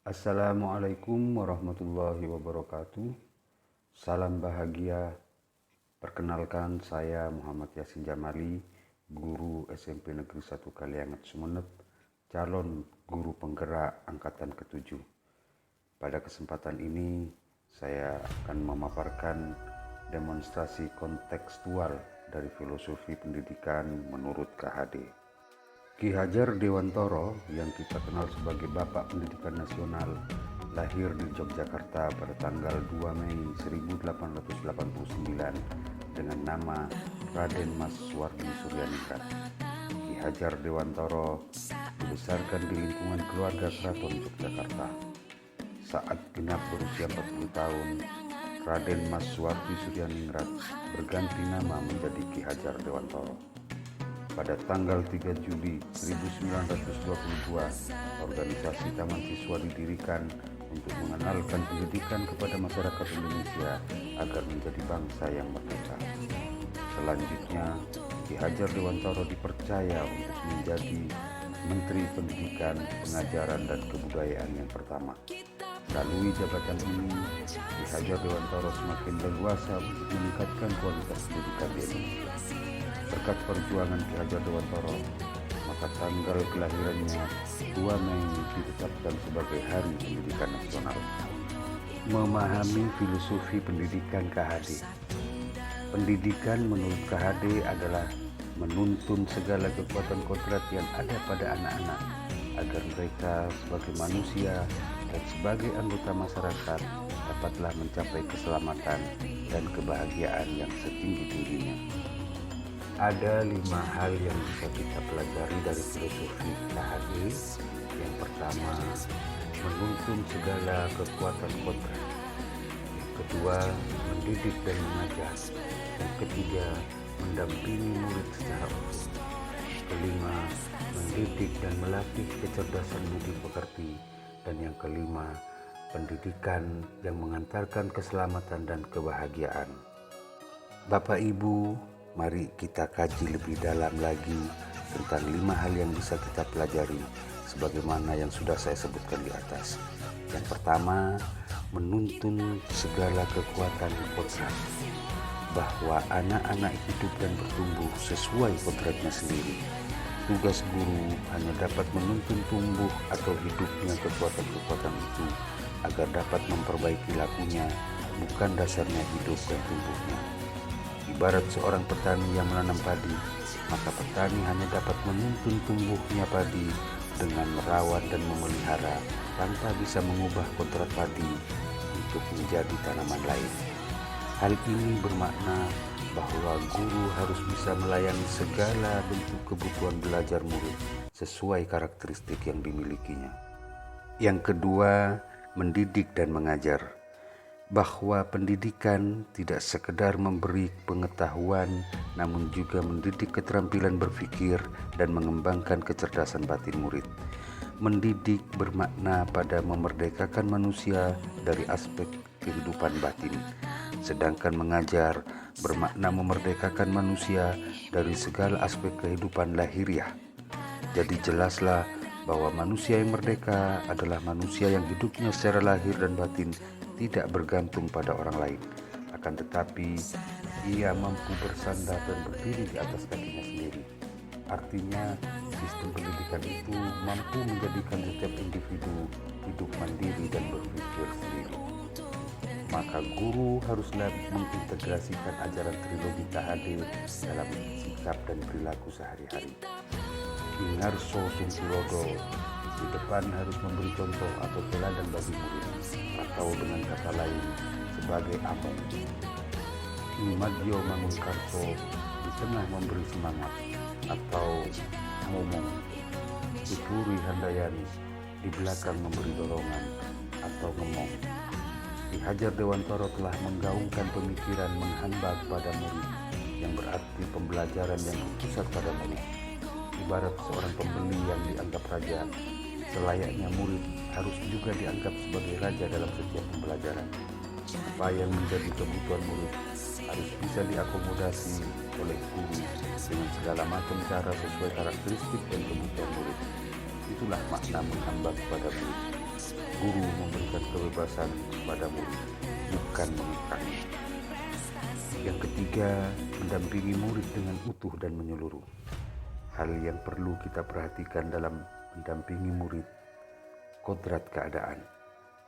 Assalamualaikum warahmatullahi wabarakatuh. Salam bahagia. Perkenalkan, saya Muhammad Yasin Jamali, guru SMP Negeri 1 Kaliangat Sumeneb, calon guru penggerak angkatan ke-7. Pada kesempatan ini, saya akan memaparkan demonstrasi kontekstual dari filosofi pendidikan menurut KHD. Ki Hajar Dewantara yang kita kenal sebagai Bapak Pendidikan Nasional lahir di Yogyakarta pada tanggal 2 Mei 1889 dengan nama Raden Mas Suwardi Suryaningrat. Ki Hajar Dewantara dibesarkan di lingkungan keluarga keraton Yogyakarta. Saat genap berusia 40 tahun, Raden Mas Suwardi Suryaningrat berganti nama menjadi Ki Hajar Dewantara. Pada tanggal 3 Juli 1922, organisasi Taman Siswa didirikan untuk mengenalkan pendidikan kepada masyarakat Indonesia agar menjadi bangsa yang merdeka. Selanjutnya, Ki Hajar Dewantara dipercaya untuk menjadi Menteri Pendidikan, Pengajaran, dan Kebudayaan yang pertama. Melalui jabatan ini, Ki Hajar Dewantara semakin leluasa untuk meningkatkan kualitas pendidikan di Indonesia. Berkat perjuangan Ki Hajar Dewantara, maka tanggal kelahirannya 2 Mei ditetapkan sebagai Hari Pendidikan Nasional. Memahami filosofi pendidikan KHD. Pendidikan menurut KHD adalah menuntun segala kekuatan kodrat yang ada pada anak-anak agar mereka sebagai manusia dan sebagai anggota masyarakat dapatlah mencapai keselamatan dan kebahagiaan yang setinggi-tingginya. Ada 5 hal yang bisa kita pelajari dari filosofi KHD. Yang pertama, menuntun segala kekuatan kodrat. Yang kedua, mendidik dan mengajar. Yang ketiga, mendampingi murid secara utuh. Kelima, mendidik dan melatih kecerdasan budi pekerti. Dan yang kelima, pendidikan yang mengantarkan keselamatan dan kebahagiaan. Bapak Ibu, mari kita kaji lebih dalam lagi tentang 5 hal yang bisa kita pelajari sebagaimana yang sudah saya sebutkan di atas. Yang pertama, menuntun segala kekuatan kodrat, bahwa anak-anak hidup dan bertumbuh sesuai kodratnya sendiri. Tugas guru hanya dapat menuntun tumbuh atau hidupnya kekuatan-kekuatan itu agar dapat memperbaiki lakunya, bukan dasarnya hidup dan tumbuhnya. Ibarat seorang petani yang menanam padi, maka petani hanya dapat menuntun tumbuhnya padi dengan merawat dan memelihara tanpa bisa mengubah kodrat padi untuk menjadi tanaman lain. Hal ini bermakna bahwa guru harus bisa melayani segala bentuk kebutuhan belajar murid sesuai karakteristik yang dimilikinya. Yang kedua, mendidik dan mengajar. Bahwa pendidikan tidak sekedar memberi pengetahuan, namun juga mendidik keterampilan berpikir dan mengembangkan kecerdasan batin murid. Mendidik bermakna pada memerdekakan manusia dari aspek kehidupan batin, sedangkan mengajar bermakna memerdekakan manusia dari segala aspek kehidupan lahiriah. Jadi jelaslah bahwa manusia yang merdeka adalah manusia yang hidupnya secara lahir dan batin tidak bergantung pada orang lain, akan tetapi ia mampu bersandar dan berdiri di atas kakinya sendiri. Artinya, sistem pendidikan itu mampu menjadikan setiap individu hidup mandiri dan berpikir sendiri. Maka guru haruslah mengintegrasikan ajaran trilogi KHD dalam sikap dan perilaku sehari-hari. Ingarso Sungkulodo di depan harus memberi contoh atau teladan bagi murid, atau dengan kata lain sebagai among. Imadyo Mangunkarso di tengah memberi semangat atau ngomong. Ipuri Handayani di belakang memberi dorongan atau ngemong. Ki Hajar Dewantara telah menggaungkan pemikiran menghamba kepada murid, yang berarti pembelajaran yang berpusat pada murid. Ibarat seorang pembeli yang dianggap raja, selayaknya murid harus juga dianggap sebagai raja dalam setiap pembelajaran. Apa yang menjadi kebutuhan murid harus bisa diakomodasi oleh guru dengan segala macam cara sesuai karakteristik dan kebutuhan murid. Itulah makna menghamba kepada murid. Guru memberikan kebebasan kepada murid, bukan mengikatnya. Yang ketiga, mendampingi murid dengan utuh dan menyeluruh. Hal yang perlu kita perhatikan dalam mendampingi murid, kodrat keadaan,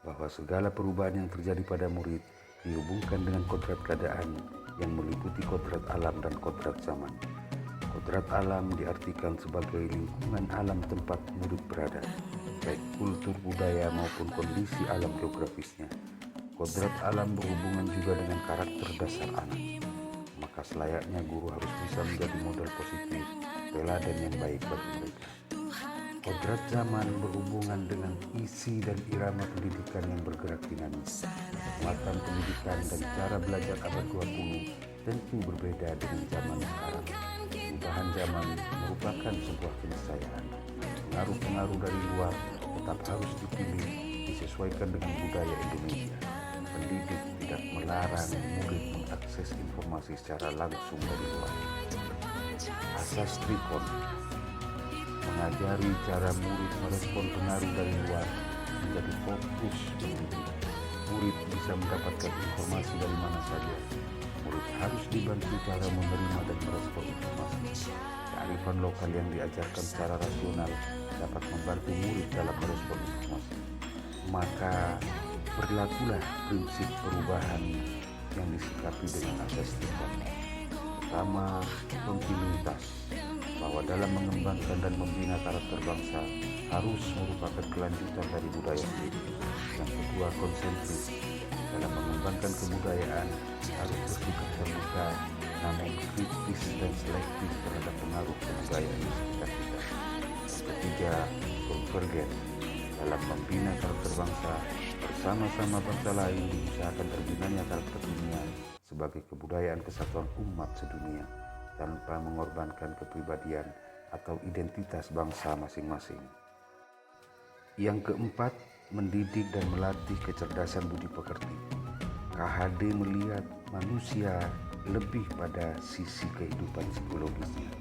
bahwa segala perubahan yang terjadi pada murid dihubungkan dengan kodrat keadaan yang meliputi kodrat alam dan kodrat zaman. Kodrat alam diartikan sebagai lingkungan alam tempat murid berada, baik kultur budaya maupun kondisi alam geografisnya. Kodrat alam berhubungan juga dengan karakter dasar anak. Maka selayaknya guru harus bisa menjadi model positif, teladan yang baik bagi mereka. Kodrat zaman berhubungan dengan isi dan irama pendidikan yang bergerak dinamis. Muatan pendidikan dan cara belajar abad 20 tentu berbeda dengan zaman sekarang. Perubahan zaman merupakan sebuah keniscayaan. Pengaruh-pengaruh dari luar tetap harus dipilih disesuaikan dengan budaya Indonesia. Pendidik tidak melarang murid mengakses informasi secara langsung dari luar. Asas Trikon mengajari cara murid merespon pengaruh dari luar menjadi fokus pendidik. Murid bisa mendapatkan informasi dari mana saja. Murid harus dibantu cara menerima dan merespon informasi. Kearifan lokal yang diajarkan secara rasional dapat membantu murid dalam merespon informasi. Maka berlakulah prinsip perubahan yang disikapi dengan asas Trikon. Pertama, kontinuitas, bahwa dalam mengembangkan dan membina karakter bangsa harus merupakan kelanjutan dari budaya sendiri. Yang kedua, konsentris, dalam mengembangkan kebudayaan harus bersikap terbuka namun kritis dan selektif terhadap pengaruh kebudayaan di sekitar kita. Yang ketiga, konvergen, dalam membina karakter bangsa bersama-sama bangsa lain diusahakan terbinanya karakter dunia sebagai kebudayaan kesatuan umat sedunia tanpa mengorbankan kepribadian atau identitas bangsa masing-masing. Yang keempat, mendidik dan melatih kecerdasan budi pekerti. KHD melihat manusia lebih pada sisi kehidupan psikologisnya.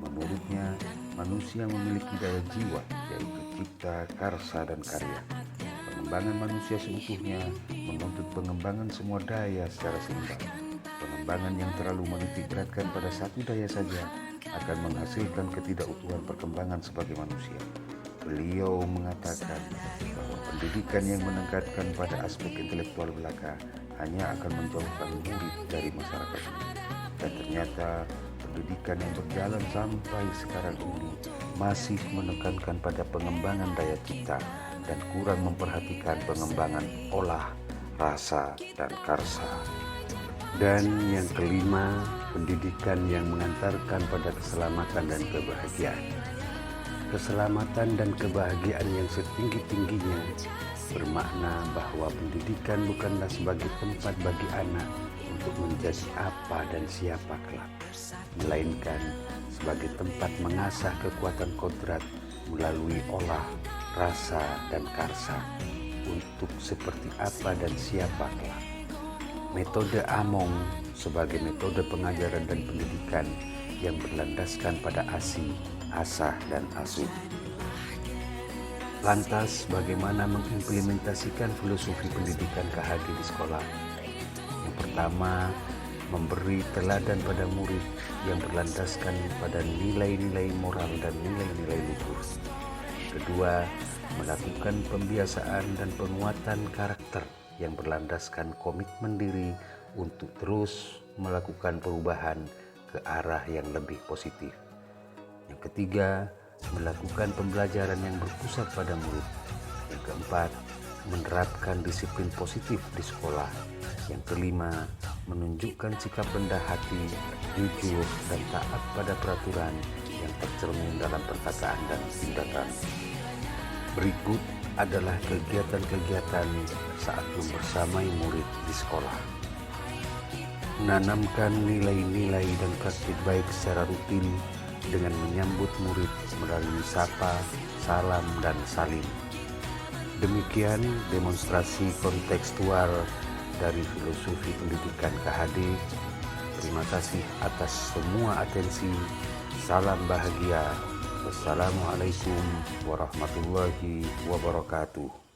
Menurutnya, manusia memiliki daya jiwa, yaitu cipta, karsa, dan karya. Pengembangan manusia seutuhnya menuntut pengembangan semua daya secara seimbang. Pengembangan yang terlalu menitik beratkan pada satu daya saja akan menghasilkan ketidakutuhan perkembangan sebagai manusia. Beliau mengatakan bahwa pendidikan yang menekankan pada aspek intelektual belaka hanya akan menjauhkan murid dari masyarakat ini. Dan ternyata pendidikan yang berjalan sampai sekarang ini masih menekankan pada pengembangan daya cipta dan kurang memperhatikan pengembangan olah, rasa, dan karsa. Dan yang kelima, pendidikan yang mengantarkan pada keselamatan dan kebahagiaan. Keselamatan dan kebahagiaan yang setinggi-tingginya bermakna bahwa pendidikan bukanlah sebagai tempat bagi anak untuk menjadi apa dan siapa kelak, melainkan sebagai tempat mengasah kekuatan kodrat melalui olah, rasa, dan karsa untuk seperti apa dan siapa kelak. Metode Among sebagai metode pengajaran dan pendidikan yang berlandaskan pada ASI, asah, dan asuh. Lantas, bagaimana mengimplementasikan filosofi pendidikan KHD di sekolah? Yang pertama, memberi teladan pada murid yang berlandaskan pada nilai-nilai moral dan nilai-nilai luhur. Kedua, melakukan pembiasaan dan penguatan karakter yang berlandaskan komitmen diri untuk terus melakukan perubahan ke arah yang lebih positif. Yang ketiga, melakukan pembelajaran yang berpusat pada murid. Yang keempat, menerapkan disiplin positif di sekolah. Yang kelima, menunjukkan sikap rendah hati, jujur, dan taat pada peraturan yang tercermin dalam perkataan dan tindakan. Berikut adalah kegiatan-kegiatan saat membersamai murid di sekolah. Menanamkan nilai-nilai dan praktik baik secara rutin dengan menyambut murid melalui sapa, salam, dan salim. Demikian demonstrasi kontekstual dari filosofi pendidikan KHD. Terima kasih atas semua atensi. Salam bahagia. Wassalamualaikum warahmatullahi wabarakatuh.